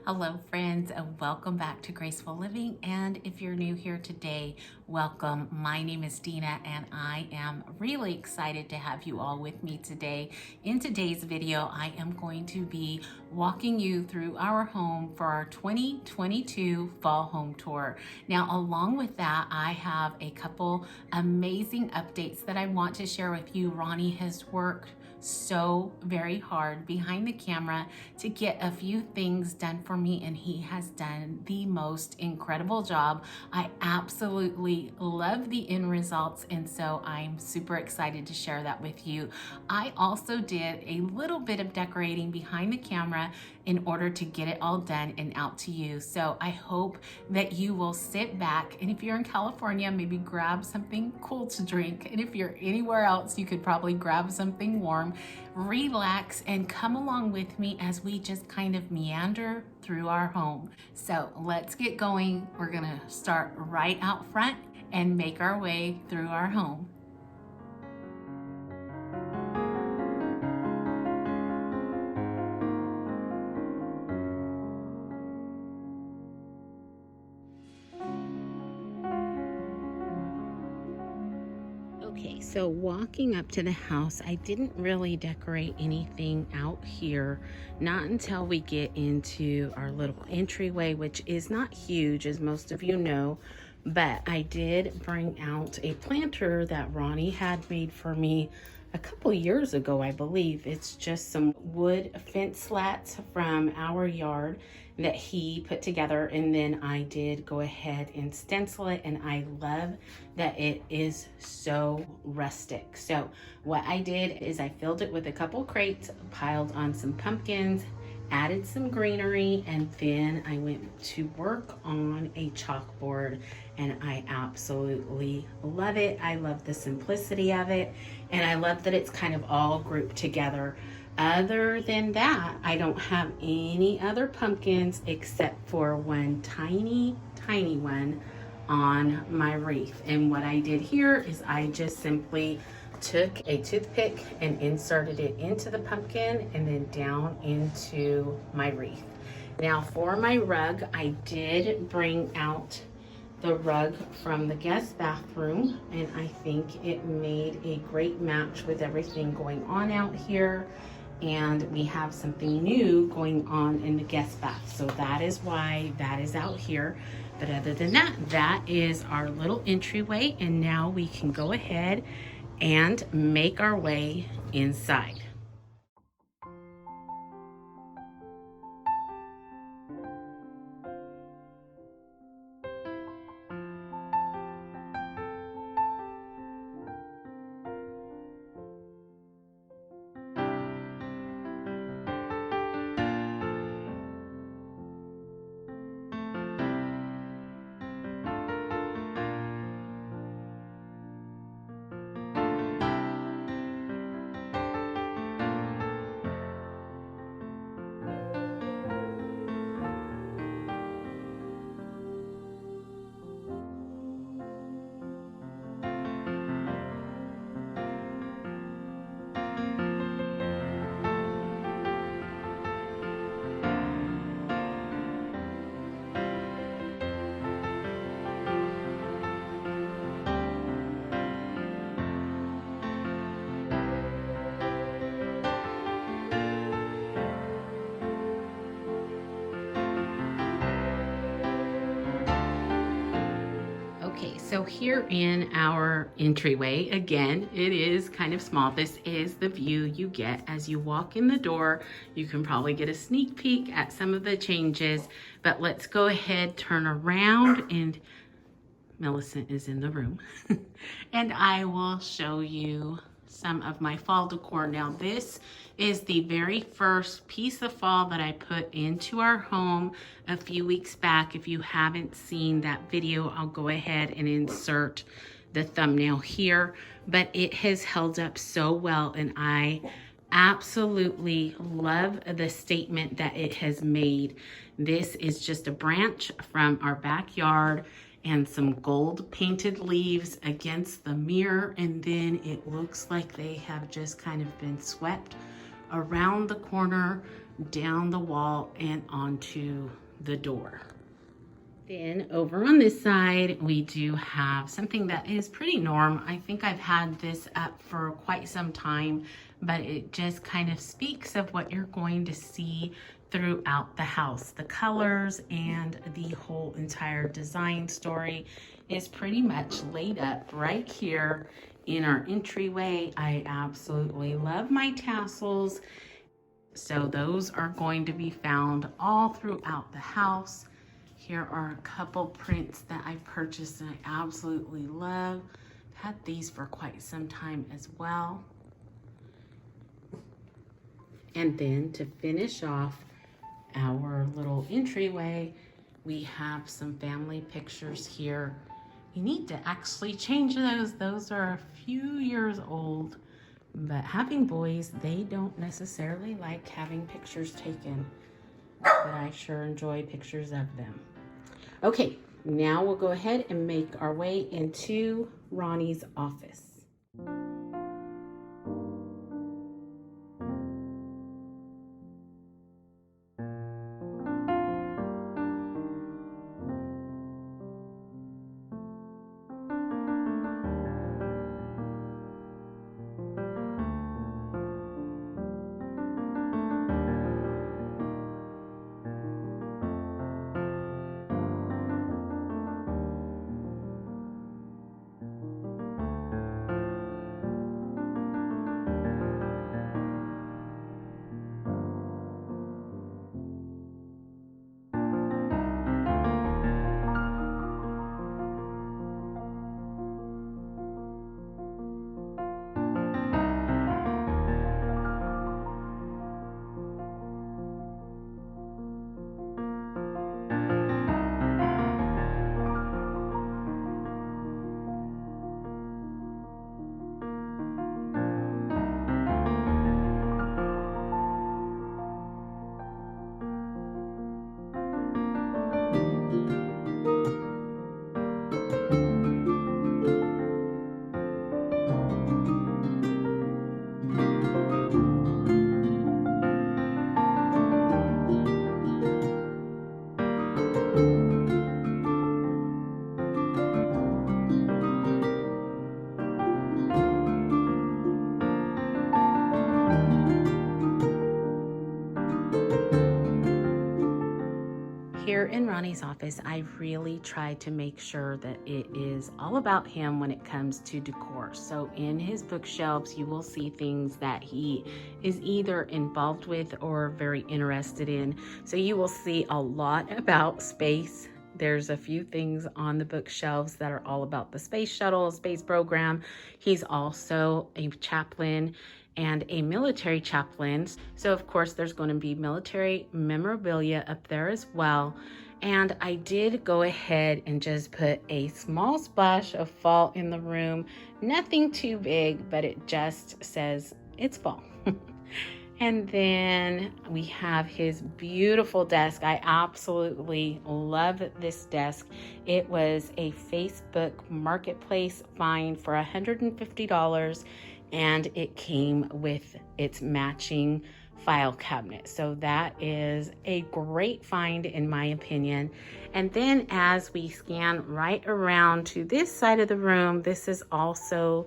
Hello friends, and welcome back to Graceful Living. And if you're new here today, welcome. My name is Dina and I am really excited to have you all with me today. In today's video, I am going to be walking you through our home for our 2022 fall home tour. Now, along with that, I have a couple amazing updates that I want to share with you. Ronnie has worked so very hard behind the camera to get a few things done for me, and he has done the most incredible job. I absolutely love the end results, and so I'm super excited to share that with you. I also did a little bit of decorating behind the camera in order to get it all done and out to you. So I hope that you will sit back, and if you're in California, maybe grab something cool to drink, and if you're anywhere else, you could probably grab something warm, relax, and come along with me as we just kind of meander through our home. So let's get going. We're gonna start right out front and make our way through our home. Okay, so walking up to the house, I didn't really decorate anything out here, not until we get into our little entryway, which is not huge, as most of you know, but I did bring out a planter that Ronnie had made for me a couple years ago, I believe. It's just some wood fence slats from our yard that he put together, and then I did go ahead and stencil it, and I love that it is so rustic. So what I did is I filled it with a couple crates, piled on some pumpkins, added some greenery, and then I went to work on a chalkboard, and I absolutely love it. I love the simplicity of it, and I love that it's kind of all grouped together. Other than that, I don't have any other pumpkins except for one tiny one on my wreath. And what I did here is I just simply took a toothpick and inserted it into the pumpkin and then down into my wreath. Now for my rug, I did bring out the rug from the guest bathroom, and I think it made a great match with everything going on out here. And we have something new going on in the guest bath, so that is why that is out here. But other than that, that is our little entryway, and now we can go ahead and make our way inside. Okay, so here in our entryway, again, it is kind of small. This is the view you get as you walk in the door. You can probably get a sneak peek at some of the changes, but let's go ahead, turn around, and Millicent is in the room. And I will show you some of my fall decor. Now this is the very first piece of fall that I put into our home a few weeks back. If you haven't seen that video, I'll go ahead and insert the thumbnail here, but it has held up so well, and I absolutely love the statement that it has made. This is just a branch from our backyard and some gold painted leaves against the mirror, and then it looks like they have just kind of been swept around the corner down the wall and onto the door. Then over on this side, we do have something that is pretty norm. I think I've had this up for quite some time, but it just kind of speaks of what you're going to see throughout the house. The colors and the whole entire design story is pretty much laid up right here in our entryway. I absolutely love my tassels. So those are going to be found all throughout the house. Here are a couple prints that I purchased and I absolutely love. I've had these for quite some time as well. And then to finish off our little entryway, we have some family pictures here. You need to actually change those. Those are a few years old, but having boys, they don't necessarily like having pictures taken, but I sure enjoy pictures of them. Okay, now we'll go ahead and make our way into Ronnie's office. Here in Ronnie's office, I really try to make sure that it is all about him when it comes to decor. So in his bookshelves, you will see things that he is either involved with or very interested in. So you will see a lot about space. There's a few things on the bookshelves that are all about the space shuttle, space program. He's also a chaplain and a military chaplain. So of course there's going to be military memorabilia up there as well. And I did go ahead and just put a small splash of fall in the room. Nothing too big, but it just says it's fall. And then we have his beautiful desk. I absolutely love this desk. It was a Facebook Marketplace find for $150, and it came with its matching file cabinet. So that is a great find in my opinion. And then as we scan right around to this side of the room, this is also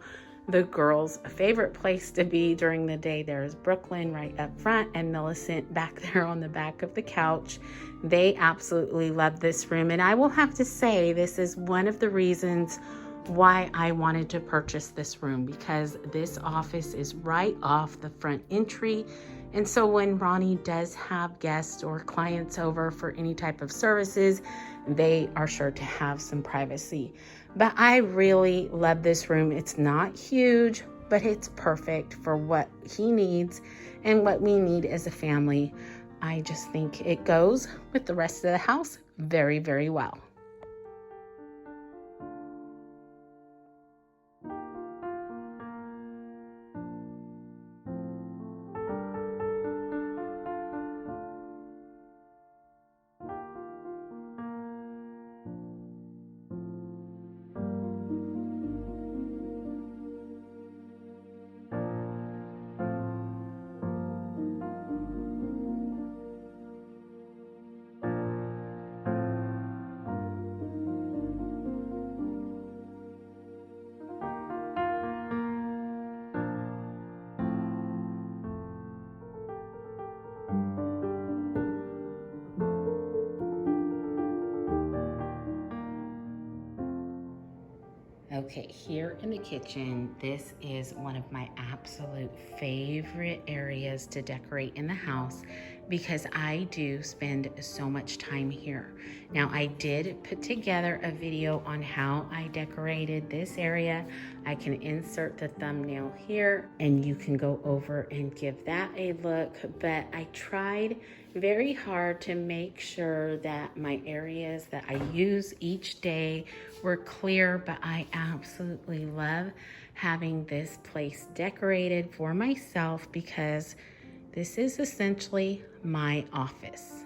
the girls' favorite place to be during the day. There's Brooklyn right up front and Millicent back there on the back of the couch. They absolutely love this room. And I will have to say, this is one of the reasons why I wanted to purchase this room, because this office is right off the front entry. And so when Ronnie does have guests or clients over for any type of services, they are sure to have some privacy. But I really love this room. It's not huge, but it's perfect for what he needs and what we need as a family. I just think it goes with the rest of the house very, very well. Okay, here in the kitchen, this is one of my absolute favorite areas to decorate in the house because I do spend so much time here. Now, I did put together a video on how I decorated this area. I can insert the thumbnail here and you can go over and give that a look, but I tried very hard to make sure that my areas that I use each day were clear, but I absolutely love having this place decorated for myself because this is essentially my office.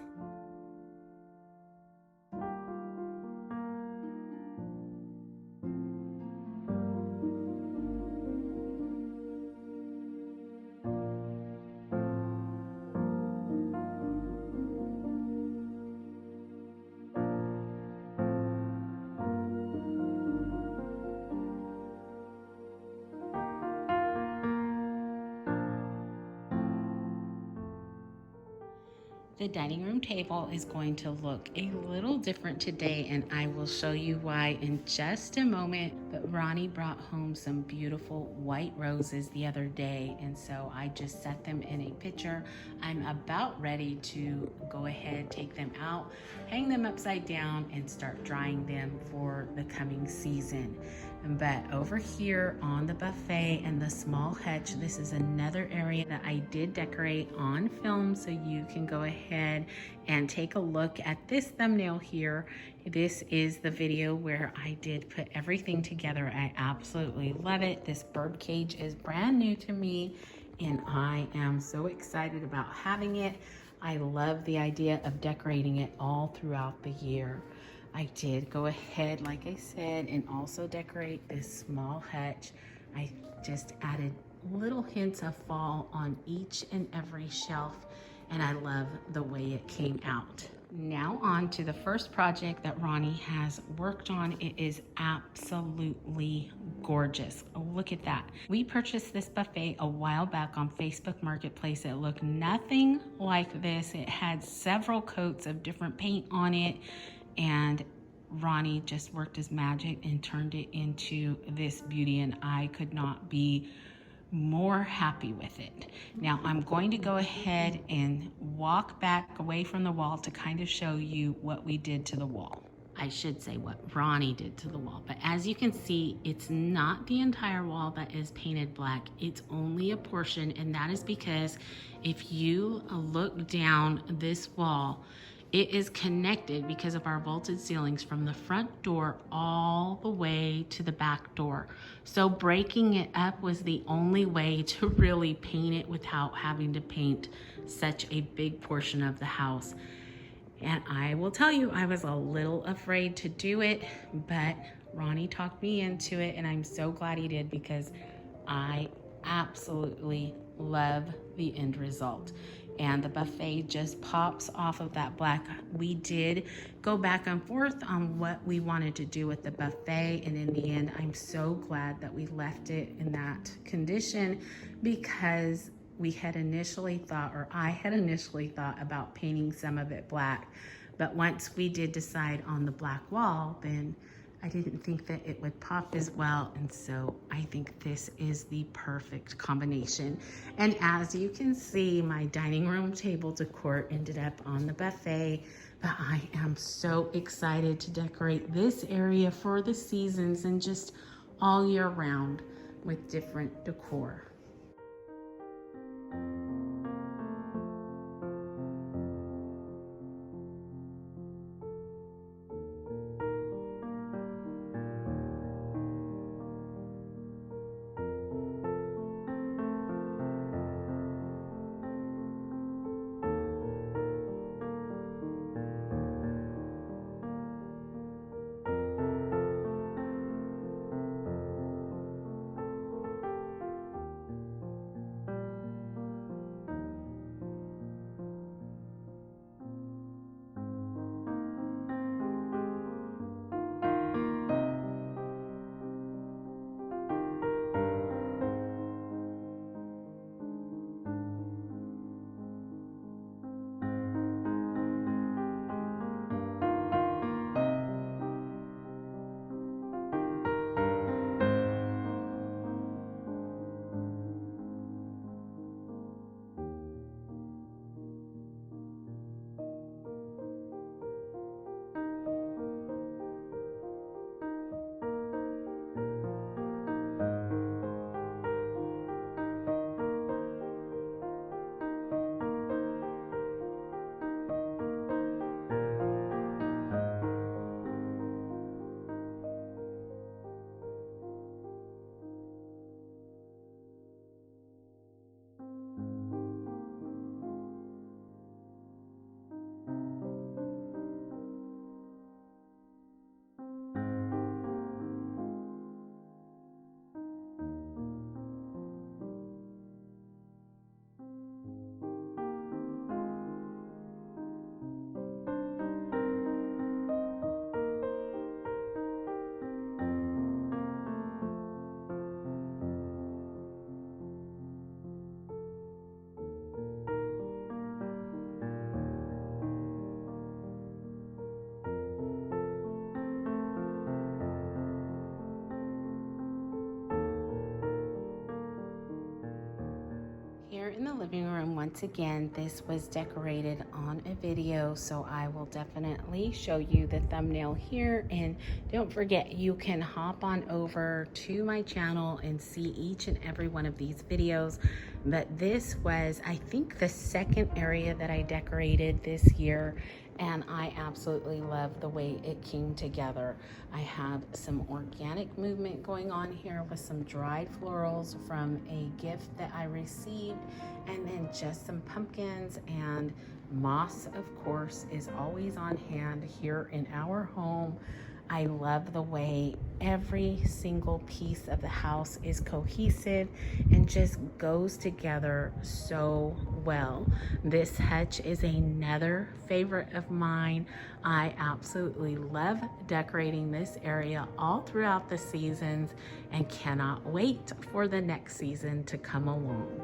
The dining room table is going to look a little different today, and I will show you why in just a moment. But Ronnie brought home some beautiful white roses the other day, and so I just set them in a pitcher. I'm about ready to go ahead, take them out, hang them upside down, and start drying them for the coming season. But over here on the buffet and the small hutch, this is another area that I did decorate on film, so you can go ahead and take a look at this thumbnail here. This is the video where I did put everything together. I absolutely love it. This bird cage is brand new to me and I am so excited about having it. I love the idea of decorating it all throughout the year. I did go ahead, like I said, and also decorate this small hutch. I just added little hints of fall on each and every shelf, and I love the way it came out. Now on to the first project that Ronnie has worked on. It is absolutely gorgeous. Oh, look at that. We purchased this buffet a while back on Facebook Marketplace. It looked nothing like this. It had several coats of different paint on it, and Ronnie just worked his magic and turned it into this beauty, and I could not be more happy with it. Now I'm going to go ahead and walk back away from the wall to kind of show you what we did to the wall. I should say what Ronnie did to the wall, but as you can see, it's not the entire wall that is painted black. It's only a portion, and that is because if you look down this wall, it is connected because of our vaulted ceilings from the front door all the way to the back door. So breaking it up was the only way to really paint it without having to paint such a big portion of the house. And I will tell you, I was a little afraid to do it, but Ronnie talked me into it, and I'm so glad he did because I absolutely love the end result. And the buffet just pops off of that black. We did go back and forth on what we wanted to do with the buffet, and in the end, I'm so glad that we left it in that condition because we had initially thought, or I had initially thought about painting some of it black, but once we did decide on the black wall, then I didn't think that it would pop as well, and so I think this is the perfect combination. And as you can see, my dining room table decor ended up on the buffet, but I am so excited to decorate this area for the seasons and just all year round with different decor. the living room. Once again, this was decorated on a video, so I will definitely show you the thumbnail here. And don't forget, you can hop on over to my channel and see each and every one of these videos. But this was, I think, the second area that I decorated this year, and I absolutely love the way it came together. I have some organic movement going on here with some dried florals from a gift that I received, and then just some pumpkins, and moss, of course, is always on hand here in our home. I love the way every single piece of the house is cohesive and just goes together so well. This hutch is another favorite of mine. I absolutely love decorating this area all throughout the seasons and cannot wait for the next season to come along.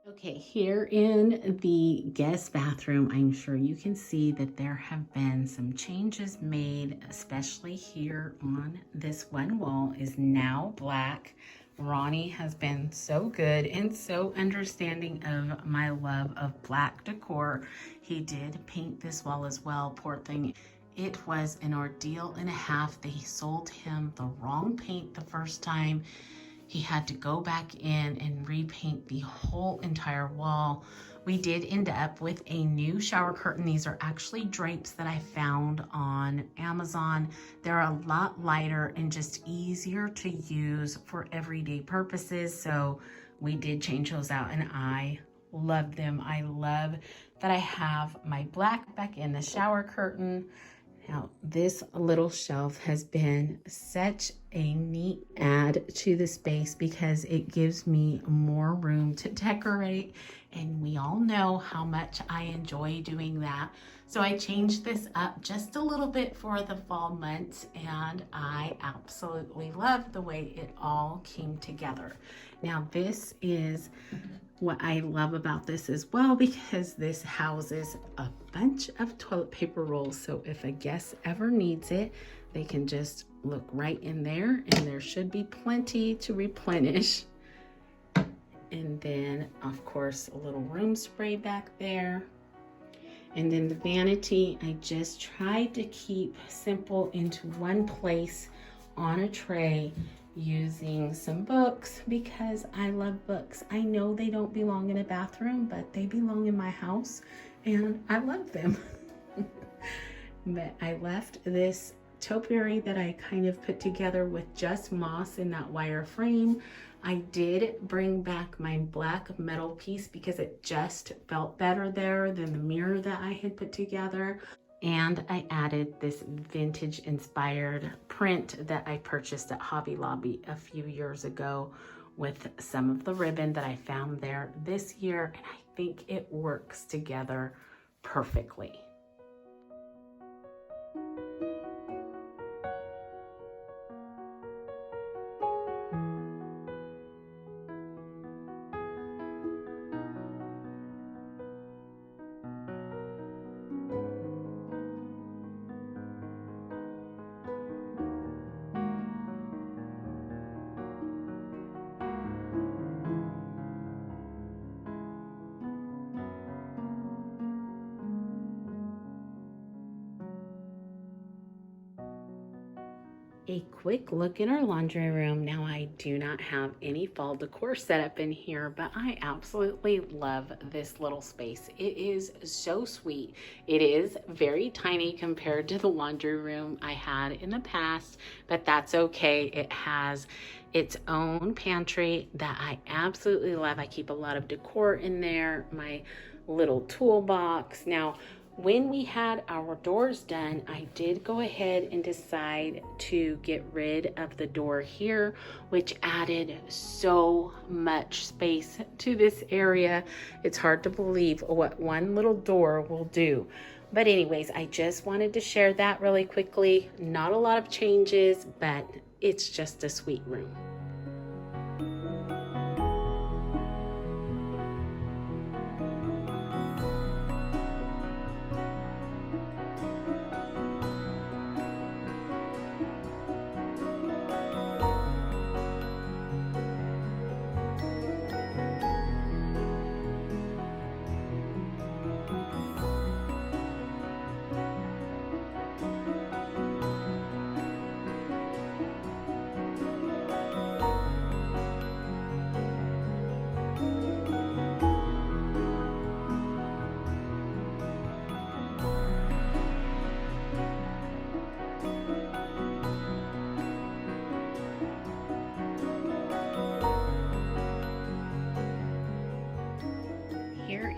Okay, here in the guest bathroom, I'm sure you can see that there have been some changes made, especially here on this one wall is now black. Ronnie has been so good and so understanding of my love of black decor. He did paint this wall as well, poor thing. It was an ordeal and a half. They sold him the wrong paint the first time. He had to go back in and repaint the whole entire wall. We did end up with a new shower curtain. These are actually drapes that I found on Amazon. They're a lot lighter and just easier to use for everyday purposes. So we did change those out and I love them. I love that I have my black back in the shower curtain. Now, this little shelf has been such a neat add to the space because it gives me more room to decorate, and we all know how much I enjoy doing that. So I changed this up just a little bit for the fall months, and I absolutely love the way it all came together. Now, this is what I love about this as well, because this houses a bunch of toilet paper rolls. So if a guest ever needs it, they can just look right in there and there should be plenty to replenish. And then of course a little room spray back there. And then the vanity, I just tried to keep simple into one place on a tray, using some books because I love books. I know they don't belong in a bathroom, but they belong in my house and I love them. But I left this topiary that I kind of put together with just moss in that wire frame. I did bring back my black metal piece because it just felt better there than the mirror that I had put together. And I added this vintage inspired print that I purchased at Hobby Lobby a few years ago with some of the ribbon that I found there this year. And I think it works together perfectly. A quick look in our laundry room. Now, I do not have any fall decor set up in here, but I absolutely love this little space. It is so sweet. It is very tiny compared to the laundry room I had in the past, but that's okay. It has its own pantry that I absolutely love. I keep a lot of decor in there, my little toolbox. Now, when we had our doors done, I did go ahead and decide to get rid of the door here, which added so much space to this area. It's hard to believe what one little door will do. But anyways, I just wanted to share that really quickly. Not a lot of changes, but it's just a sweet room.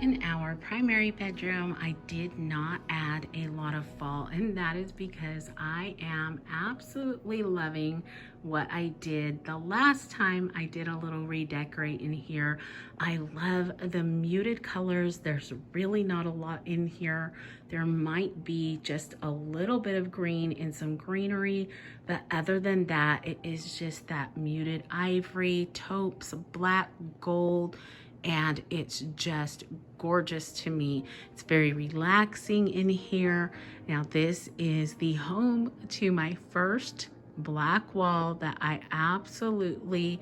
In our primary bedroom, I did not add a lot of fall, and that is because I am absolutely loving what I did the last time I did a little redecorate in here. I love the muted colors. There's really not a lot in here. There might be just a little bit of green and some greenery, but other than that, it is just that muted ivory, taupes, black, gold, and it's just gorgeous to me. It's very relaxing in here. Now, this is the home to my first black wall that I absolutely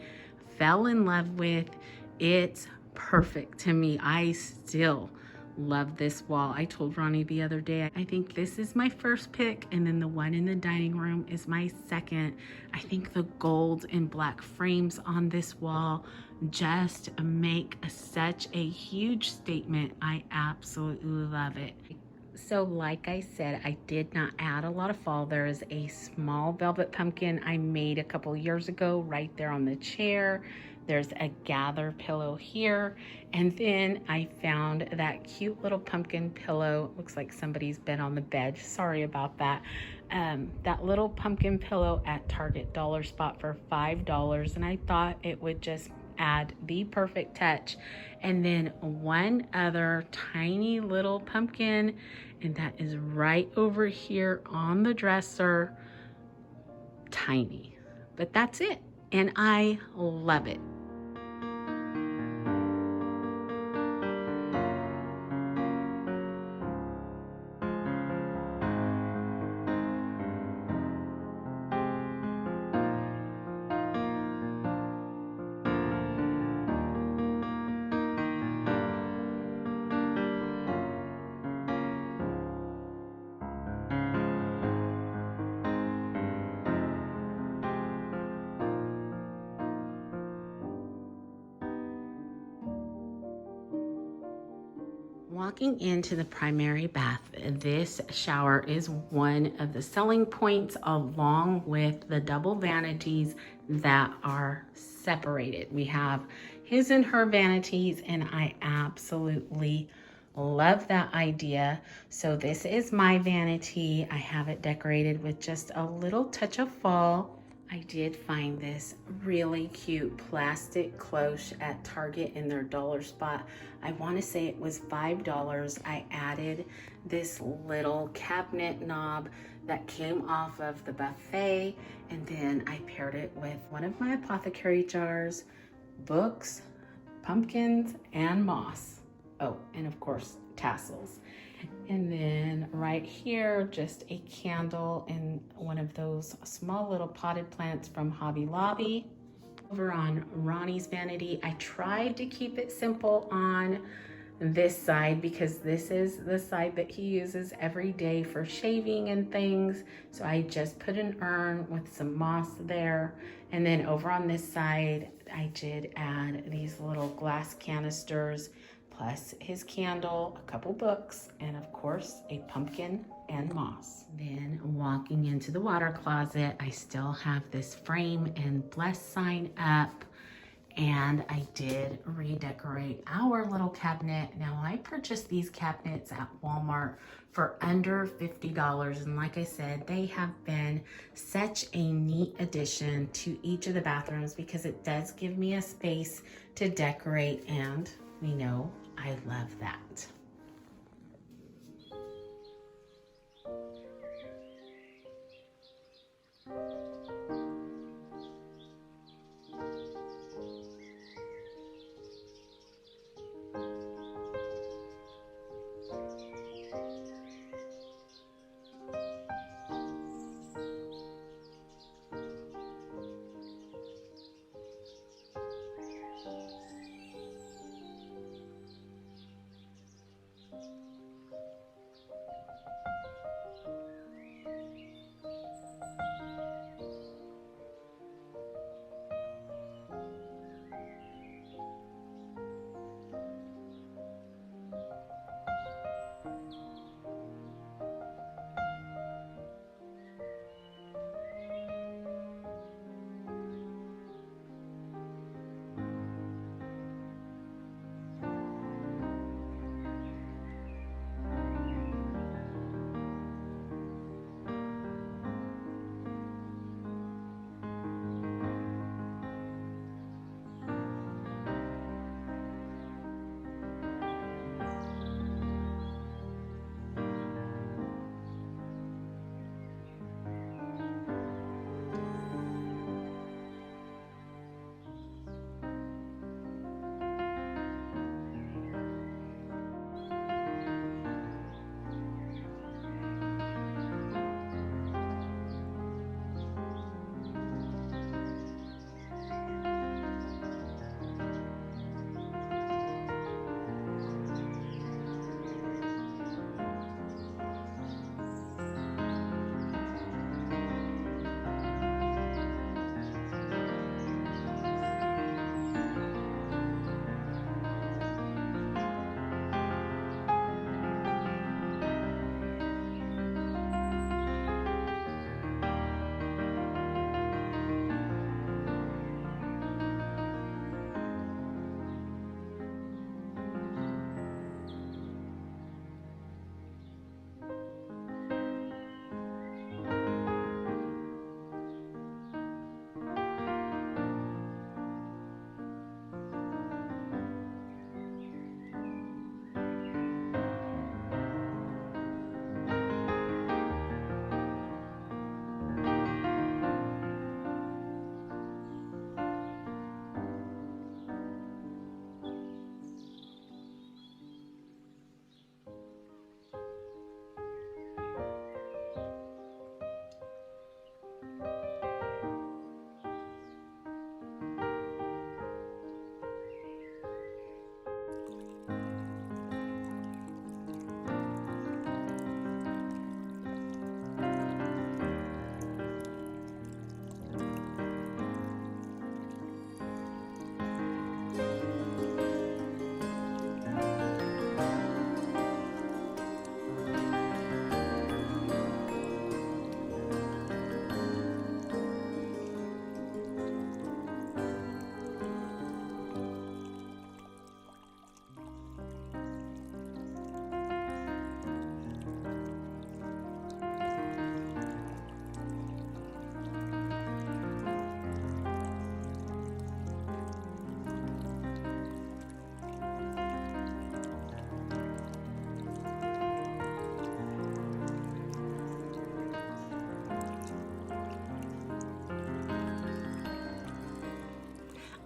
fell in love with. It's perfect to me. I still love this wall. I told Ronnie the other day, I think this is my first pick, and then the one in the dining room is my second. I think the gold and black frames on this wall just make such a huge statement. I absolutely love it. So like I said, I did not add a lot of fall. There is a small velvet pumpkin I made a couple years ago right there on the chair. There's a gather pillow here. And then I found that cute little pumpkin pillow. Looks like somebody's been on the bed. Sorry about that. That little pumpkin pillow at Target Dollar Spot for $5. And I thought it would just add the perfect touch. And then one other tiny little pumpkin, and that is right over here on the dresser. Tiny, but that's it. And I love it. Walking into the primary bath, this shower is one of the selling points, along with the double vanities that are separated. We have his and her vanities, and I absolutely love that idea. So this is my vanity. I have it decorated with just a little touch of fall. I did find this really cute plastic cloche at Target in their dollar spot. I want to say it was $5. I added this little cabinet knob that came off of the buffet, and then I paired it with one of my apothecary jars, books, pumpkins, and moss. Oh, and of course, tassels. And then right here, just a candle and one of those small little potted plants from Hobby Lobby. Over on Ronnie's vanity, I tried to keep it simple on this side because this is the side that he uses every day for shaving and things. So I just put an urn with some moss there. And then over on this side, I did add these little glass canisters, plus his candle, a couple books, and of course a pumpkin and moss. Then walking into the water closet, I still have this frame and bless sign up. And I did redecorate our little cabinet. Now I purchased these cabinets at Walmart for under $50. And like I said, they have been such a neat addition to each of the bathrooms because it does give me a space to decorate, and we know I love that.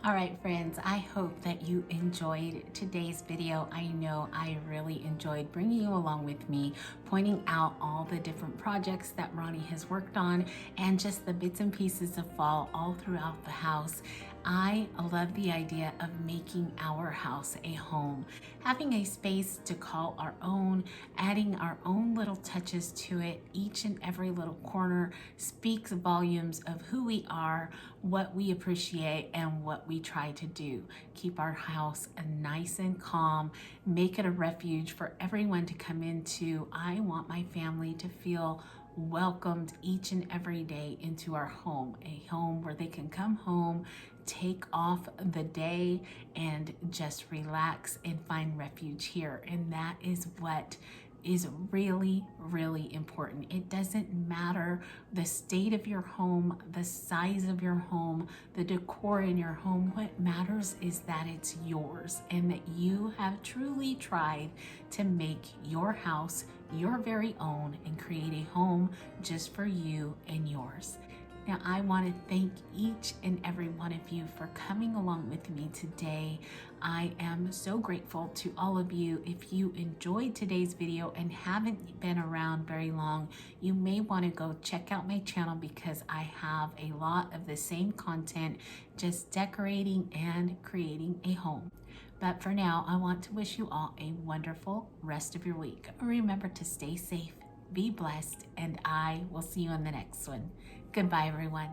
All right, friends, I hope that you enjoyed today's video. I know I really enjoyed bringing you along with me, pointing out all the different projects that Ronnie has worked on and just the bits and pieces of fall all throughout the house. I love the idea of making our house a home, having a space to call our own, adding our own little touches to it. Each and every little corner speaks volumes of who we are, what we appreciate, and what we try to do. Keep our house nice and calm, make it a refuge for everyone to come into. I want my family to feel welcomed each and every day into our home, a home where they can come home, take off the day, and just relax and find refuge here. And that is what is really, really important. It doesn't matter the state of your home, the size of your home, the decor in your home. What matters is that it's yours and that you have truly tried to make your house your very own and create a home just for you and yours. Now, I want to thank each and every one of you for coming along with me today. I am so grateful to all of you. If you enjoyed today's video and haven't been around very long, you may want to go check out my channel because I have a lot of the same content, just decorating and creating a home. But for now, I want to wish you all a wonderful rest of your week. Remember to stay safe, be blessed, and I will see you on the next one. Goodbye, everyone.